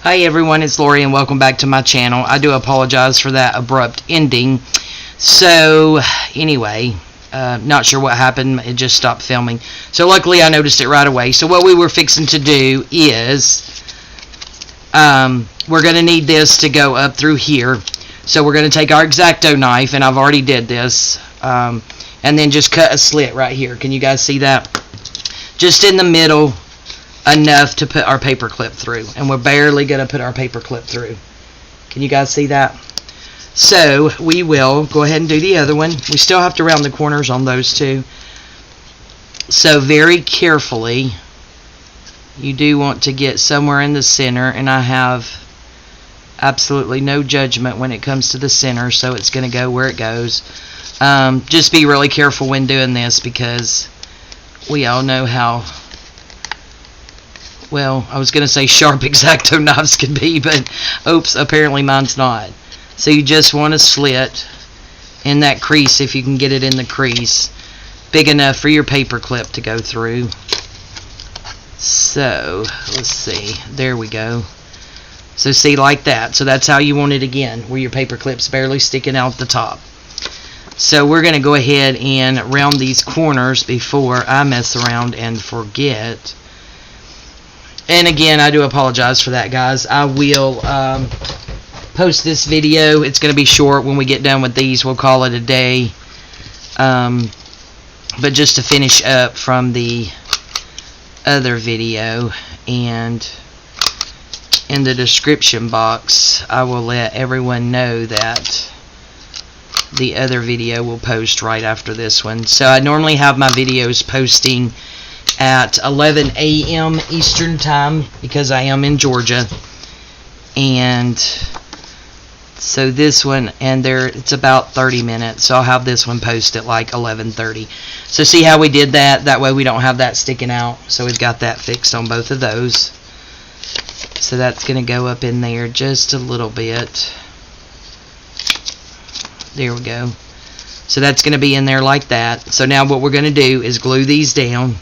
Hi everyone, it's Lori and welcome back to my channel. I do apologize for that abrupt ending. So anyway, not sure what happened. It just stopped filming. So luckily I noticed it right away. So what we were fixing to do is we're going to need this to go up through here. So we're going to take our X-Acto knife, and I've already did this, and then just cut a slit right here. Can you guys see that? Just in the middle, enough to put our paper clip through, and we're barely going to put our paper clip through. Can you guys see that? So we will go ahead and do the other one. We still have to round the corners on those two. So very carefully, you do want to get somewhere in the center, and I have absolutely no judgment when it comes to the center, so it's going to go where it goes. Just be really careful when doing this, because we all know how, well, I was going to say sharp X-Acto knives can be, but oops, apparently mine's not. So you just want to slit in that crease, if you can get it in the crease, big enough for your paper clip to go through. So let's see, there we go. So see, like that. So that's how you want it again, where your paper clip's barely sticking out the top. So we're going to go ahead and round these corners before I mess around and forget. And again, I do apologize for that, guys. I will post this video. It's going to be short. When we get done with these, we'll call it a day. But just to finish up from the other video, and in the description box, I will let everyone know that the other video will post right after this one. So I normally have my videos posting at 11 a.m. Eastern time, because I am in Georgia. And so this one, and it's about 30 minutes, so I'll have this one posted at like 11:30. So see how we did that? That way we don't have that sticking out. So we've got that fixed on both of those. So that's going to go up in there just a little bit. There we go. So that's going to be in there like that. So now what we're going to do is glue these down.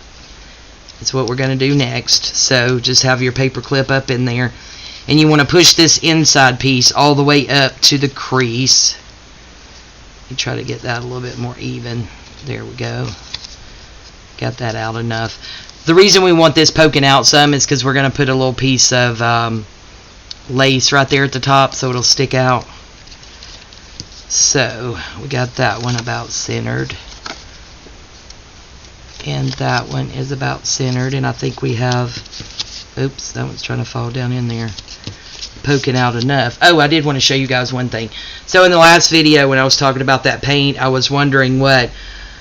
That's what we're going to do next. So just have your paper clip up in there, and you want to push this inside piece all the way up to the crease. You try to get that a little bit more even. There we go. Got that out enough. The reason we want this poking out some is because we're going to put a little piece of lace right there at the top, so it'll stick out. So we got that one about centered, and that one is about centered, and I think we have, oops, that one's trying to fall down in there, poking out enough. Oh, I did want to show you guys one thing. So in the last video, when I was talking about that paint, I was wondering what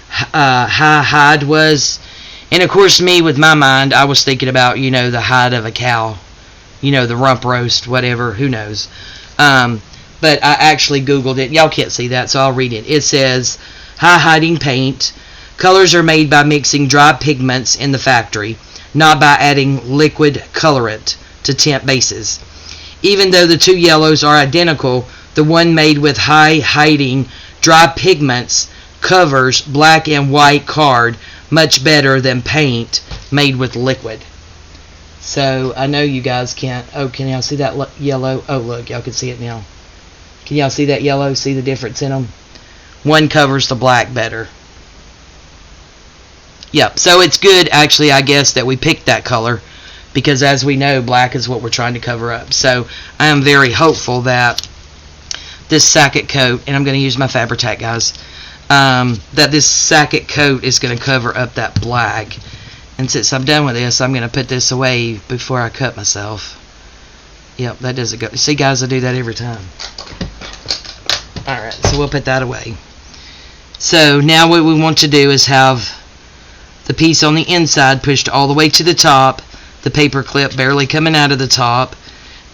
high hide was. And of course, me, with my mind, I was thinking about, you know, the hide of a cow, you know, the rump roast, whatever, who knows. But I actually Googled it. Y'all can't see that, so I'll read it. It says, high hiding paint. Colors are made by mixing dry pigments in the factory, not by adding liquid colorant to tint bases. Even though the two yellows are identical, the one made with high hiding dry pigments covers black and white card much better than paint made with liquid. So I know you guys can't. Oh, can y'all see that yellow? Oh, look, y'all can see it now. Can y'all see that yellow? See the difference in them? One covers the black better. Yep, so it's good, actually, I guess, that we picked that color, because as we know, black is what we're trying to cover up. So I am very hopeful that this Sacket coat, and I'm going to use my Fabri-Tac, guys, that this Sacket coat is going to cover up that black. And since I'm done with this, I'm going to put this away before I cut myself. Yep, that doesn't go. See, guys, I do that every time. Alright, so we'll put that away. So now what we want to do is have the piece on the inside pushed all the way to the top, the paper clip barely coming out of the top,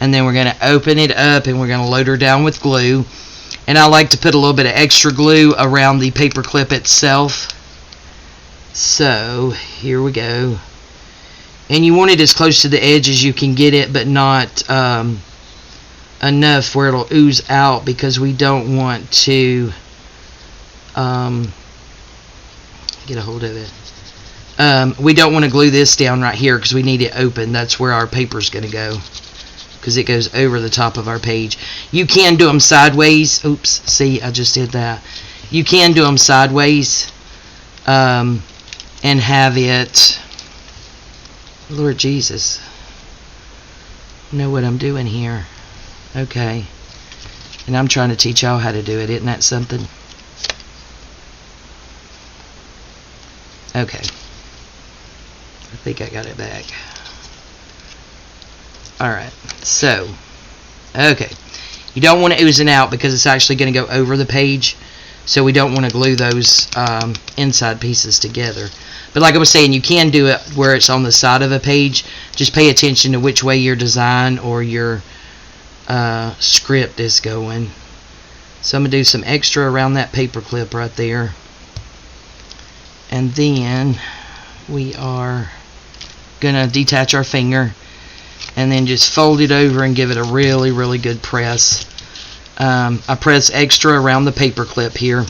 and then we're going to open it up and we're going to load her down with glue. And I like to put a little bit of extra glue around the paper clip itself. So here we go. And you want it as close to the edge as you can get it, but not enough where it'll ooze out, because we don't want to get a hold of it. We don't want to glue this down right here because we need it open. That's where our paper's going to go. because it goes over the top of our page. You can do them sideways. Oops, see, I just did that. You can do them sideways and have it, Lord Jesus, know what I'm doing here. Okay, and I'm trying to teach y'all how to do it. Isn't that something? Okay, I think I got it back. Alright, so, okay, you don't want it oozing out because it's actually going to go over the page, so we don't want to glue those inside pieces together. But like I was saying, you can do it where it's on the side of a page. Just pay attention to which way your design or your script is going. So I'm going to do some extra around that paper clip right there. And then we are going to detach our finger and then just fold it over and give it a really, really good press. I press extra around the paper clip here.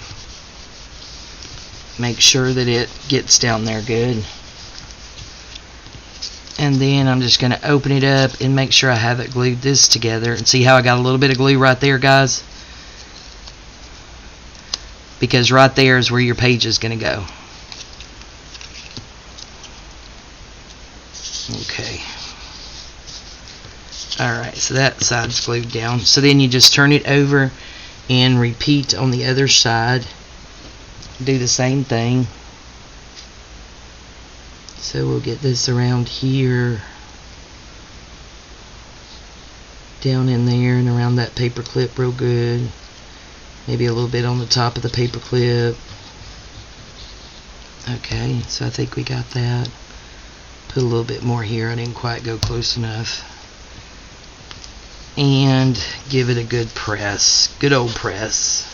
Make sure that it gets down there good. And then I'm just going to open it up and make sure I have it glued this together. And see how I got a little bit of glue right there, guys? Because right there is where your page is going to go. Okay. Alright, so that side's glued down. So then you just turn it over and repeat on the other side. Do the same thing. So we'll get this around here, down in there and around that paper clip real good. Maybe a little bit on the top of the paper clip. Okay, so I think we got that. Put a little bit more here. I didn't quite go close enough. And give it a good press. Good old press.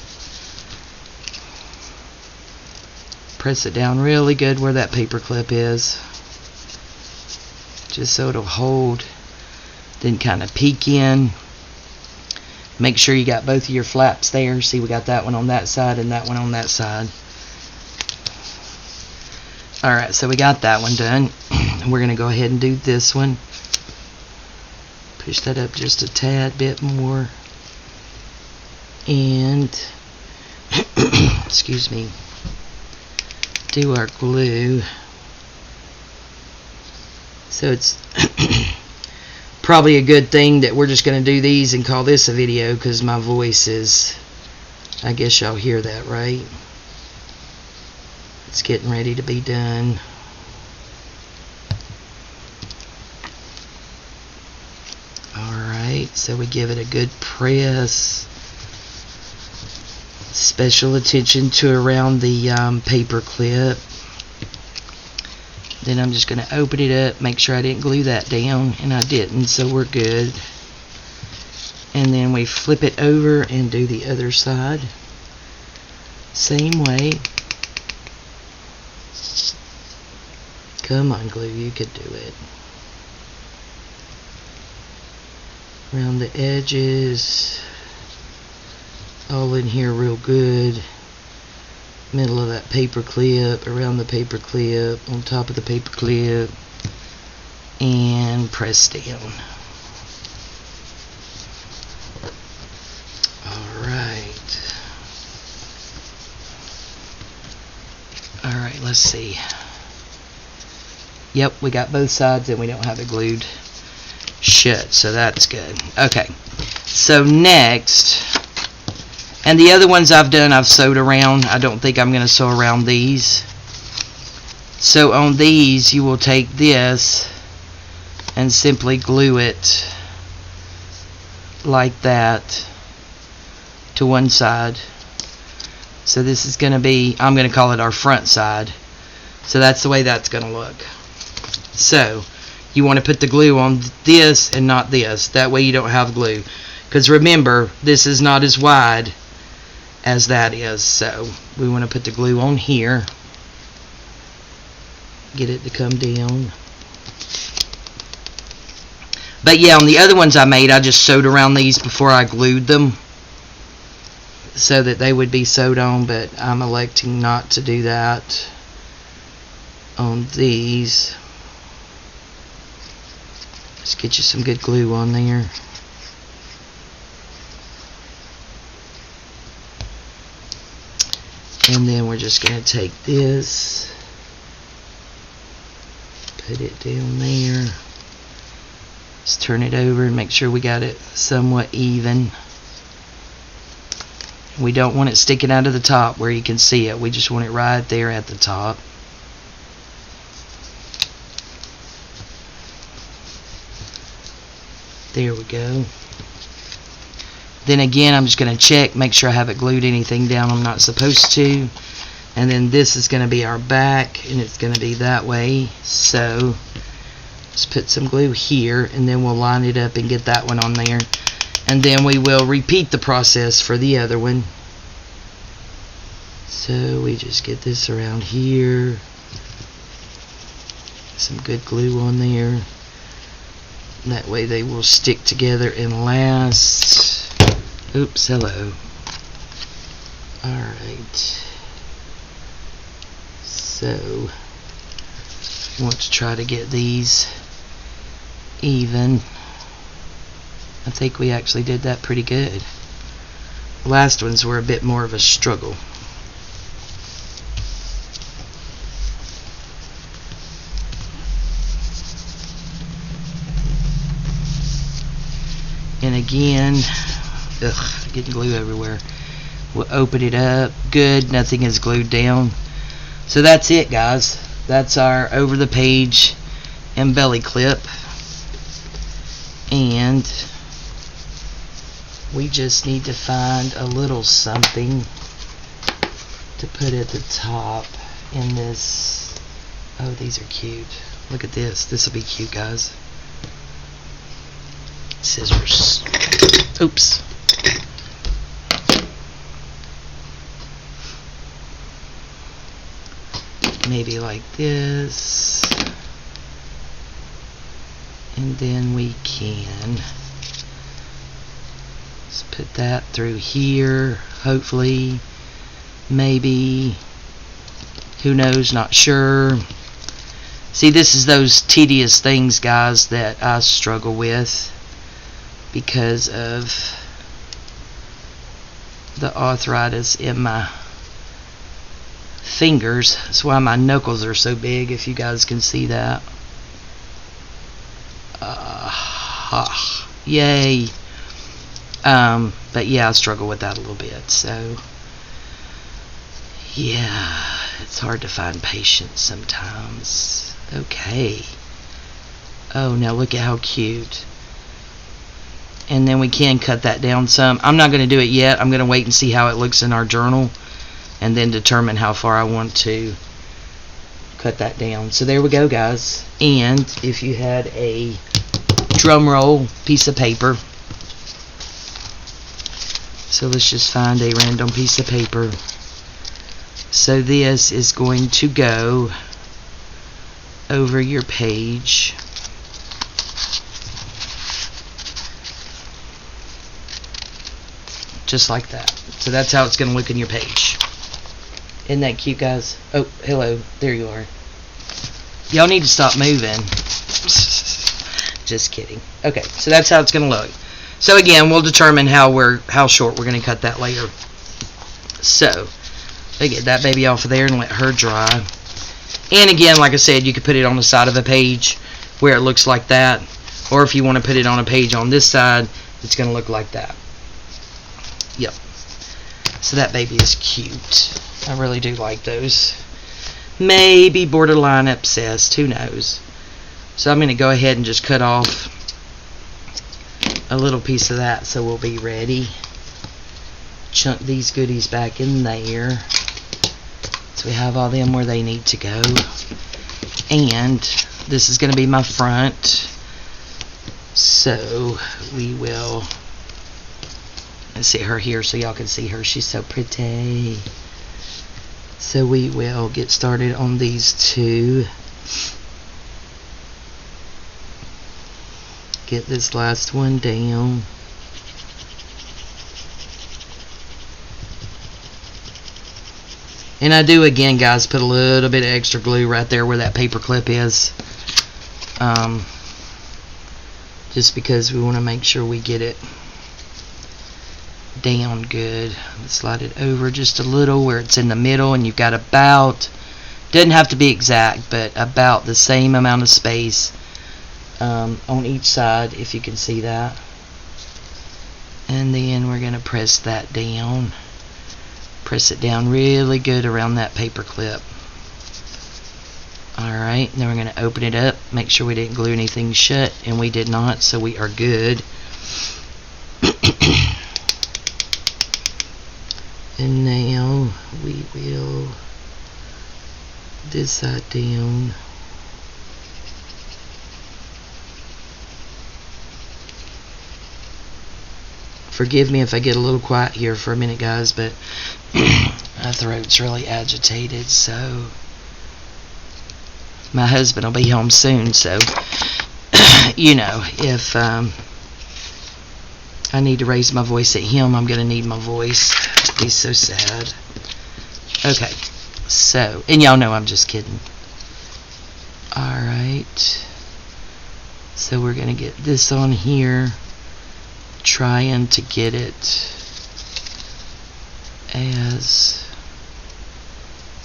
Press it down really good where that paper clip is. Just so it'll hold. Then kind of peek in. Make sure you got both of your flaps there. See, we got that one on that side and that one on that side. Alright, so we got that one done. We're going to go ahead and do this one. Push that up just a tad bit more. And, excuse me, do our glue. So it's probably a good thing that we're just going to do these and call this a video, because my voice is, I guess y'all hear that, right? It's getting ready to be done. Alright, so we give it a good press. Special attention to around the paper clip. Then I'm just going to open it up, make sure I didn't glue that down, and I didn't, so we're good. And then we flip it over and do the other side. Same way. Come on, glue, you could do it. Around the edges, all in here real good. Middle of that paper clip, around the paper clip, on top of the paper clip, and press down. Alright. Alright, let's see. Yep, we got both sides and we don't have it glued shut, so that's good. Okay, so next, and the other ones I've done, I've sewed around. I don't think I'm going to sew around these. So on these, you will take this and simply glue it like that to one side. So this is going to be, I'm going to call it our front side. So that's the way that's going to look. So you want to put the glue on this and not this. That way you don't have glue. Because remember, this is not as wide as that is. So we want to put the glue on here. Get it to come down. But yeah, on the other ones I made, I just sewed around these before I glued them, so that they would be sewed on, but I'm electing not to do that on these. Just get you some good glue on there. And then we're just going to take this, put it down there, just turn it over and make sure we got it somewhat even. We don't want it sticking out of the top where you can see it. We just want it right there at the top. There we go. Then again, I'm just going to check, make sure I haven't glued anything down I'm not supposed to. And then this is going to be our back, and it's going to be that way. So just put some glue here, and then we'll line it up and get that one on there. And then we will repeat the process for the other one. So we just get this around here. Some good glue on there. That way they will stick together and last. Oops, hello. Alright. So, I want to try to get these even. I think we actually did that pretty good. The last ones were a bit more of a struggle. And again, getting glue everywhere. We'll open it up. Good, nothing is glued down. So that's it, guys. That's our over the page embelly clip. And we just need to find a little something to put at the top in this. Oh, these are cute. Look at this. This will be cute, guys. Scissors. Oops. Maybe like this. And then we can just put that through here. Hopefully. Maybe. Who knows? Not sure. See, this is those tedious things, guys, that I struggle with because of the arthritis in my fingers. That's why my knuckles are so big, if you guys can see that. Yay. But yeah, I struggle with that a little bit. So yeah, it's hard to find patience sometimes. Okay. Oh, now look at how cute. And then we can cut that down some. I'm not going to do it yet. I'm going to wait and see how it looks in our journal and then determine how far I want to cut that down. So there we go, guys. And if you had a drum roll piece of paper, so let's just find a random piece of paper. So this is going to go over your page. Just like that. So that's how it's going to look in your page. Isn't that cute, guys? Oh, hello. There you are. Y'all need to stop moving. Just kidding. Okay, so that's how it's going to look. So again, we'll determine how short we're going to cut that later. So, I get that baby off of there and let her dry. And again, like I said, you could put it on the side of a page where it looks like that. Or if you want to put it on a page on this side, it's going to look like that. Yep. So that baby is cute. I really do like those. Maybe borderline obsessed. Who knows? So I'm going to go ahead and just cut off a little piece of that so we'll be ready. Chunk these goodies back in there. So we have all them where they need to go. And this is going to be my front. So we will... Let's see her here so y'all can see her. She's so pretty. So we will get started on these two. Get this last one down. And I do, again, guys, put a little bit of extra glue right there where that paper clip is. Just because we want to make sure we get it down good. Slide it over just a little where it's in the middle, and you've got about, doesn't have to be exact, but about the same amount of space on each side, if you can see that. And then we're going to press that down. Press it down really good around that paper clip. Alright, then we're going to open it up, make sure we didn't glue anything shut, and we did not, so we are good. And now we will this side down. Forgive me if I get a little quiet here for a minute, guys, but my throat's really agitated, so my husband will be home soon, so you know, if I need to raise my voice at him, I'm going to need my voice. He's so sad. Okay, so, and y'all know I'm just kidding. Alright, so we're going to get this on here, trying to get it as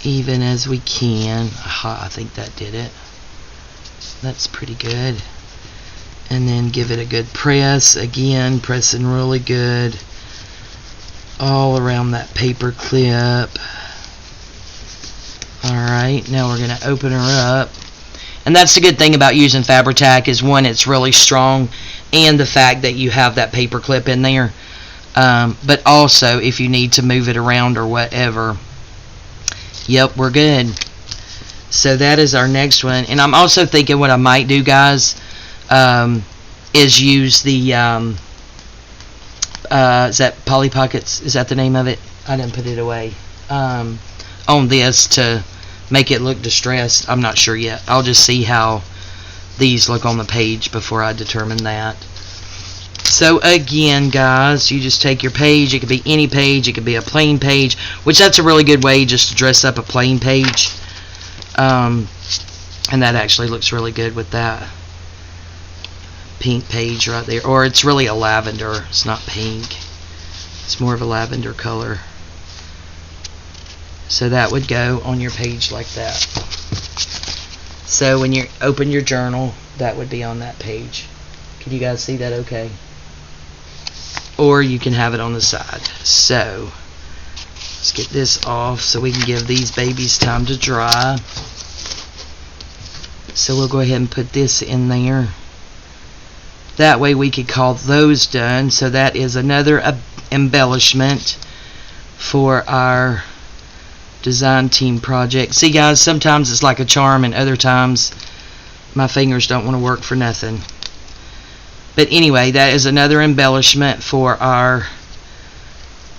even as we can. Aha, I think that did it. That's pretty good. And then give it a good press. Again, pressing really good all around that paper clip. Alright, now we're going to open her up. And that's the good thing about using Fabri-Tac, is one, it's really strong, and the fact that you have that paper clip in there. But also, if you need to move it around or whatever, yep, we're good. So that is our next one. And I'm also thinking what I might do, guys, is use the, is that Polly Pockets? Is that the name of it? I didn't put it away. On this to make it look distressed. I'm not sure yet. I'll just see how these look on the page before I determine that. So again, guys, you just take your page. It could be any page. It could be a plain page, which that's a really good way just to dress up a plain page. And that actually looks really good with that pink page right there. Or it's really a lavender. It's not pink. It's more of a lavender color. So that would go on your page like that. So when you open your journal, that would be on that page. Can you guys see that okay? Or you can have it on the side. So let's get this off so we can give these babies time to dry. So we'll go ahead and put this in there. That way we could call those done. So that is another embellishment for our design team project. See, guys, sometimes it's like a charm, and other times my fingers don't want to work for nothing. But anyway, that is another embellishment for our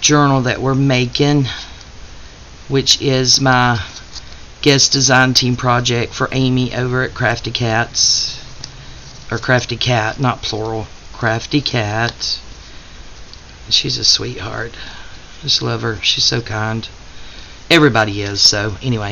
journal that we're making, which is my guest design team project for Amy over at Crafty Cats, or Crafty Cat, not plural, Crafty Cat. She's a sweetheart. Just love her. She's so kind. Everybody is. So anyway.